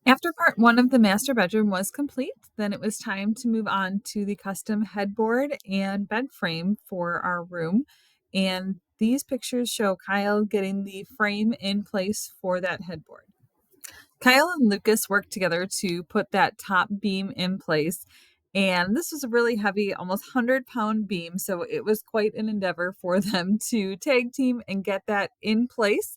After part one of the master bedroom was complete, then it was time to move on to the custom headboard and bed frame for our room. And these pictures show Kyle getting the frame in place for that headboard. Kyle and Lucas worked together to put that top beam in place. And this was a really heavy, almost 100-pound beam. So it was quite an endeavor for them to tag team and get that in place.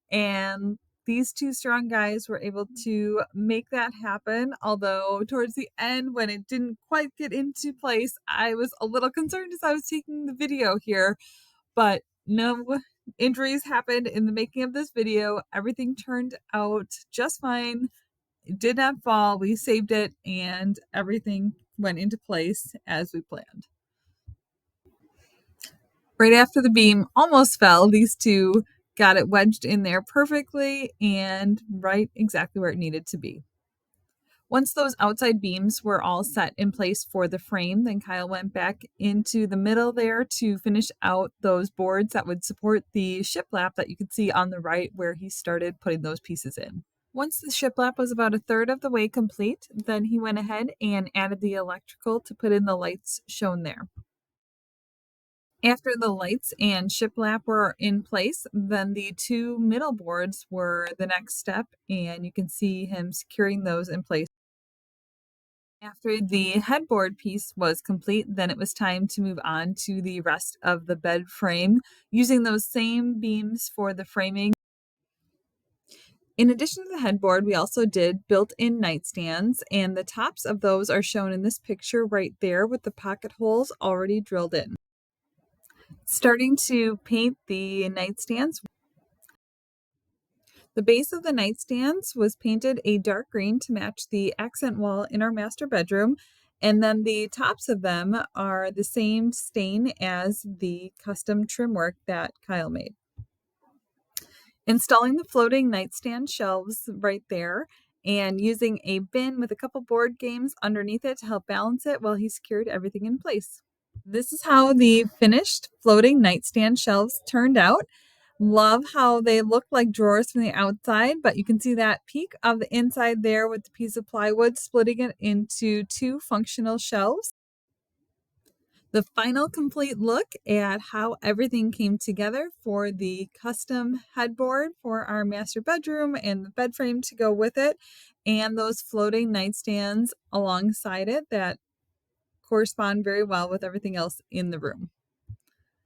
And these two strong guys were able to make that happen. Although, towards the end, when it didn't quite get into place, I was a little concerned as I was taking the video here. But no injuries happened in the making of this video. Everything turned out just fine. It did not fall. We saved it, and everything went into place as we planned. Right after the beam almost fell, these two got it wedged in there perfectly and right exactly where it needed to be. Once those outside beams were all set in place for the frame, then Kyle went back into the middle there to finish out those boards that would support the shiplap that you could see on the right where he started putting those pieces in. Once the shiplap was about a third of the way complete, then he went ahead and added the electrical to put in the lights shown there. After the lights and shiplap were in place, then the two middle boards were the next step, and you can see him securing those in place. After the headboard piece was complete, then it was time to move on to the rest of the bed frame, using those same beams for the framing. In addition to the headboard, we also did built-in nightstands, and the tops of those are shown in this picture right there with the pocket holes already drilled in. Starting to paint the nightstands. The base of the nightstands was painted a dark green to match the accent wall in our master bedroom, and then the tops of them are the same stain as the custom trim work that Kyle made. Installing the floating nightstand shelves right there and using a bin with a couple board games underneath it to help balance it while he secured everything in place. This is how the finished floating nightstand shelves turned out. Love how they look like drawers from the outside, but you can see that peak of the inside there with the piece of plywood splitting it into two functional shelves. The final complete look at how everything came together for the custom headboard for our master bedroom and the bed frame to go with it, and those floating nightstands alongside it that correspond very well with everything else in the room.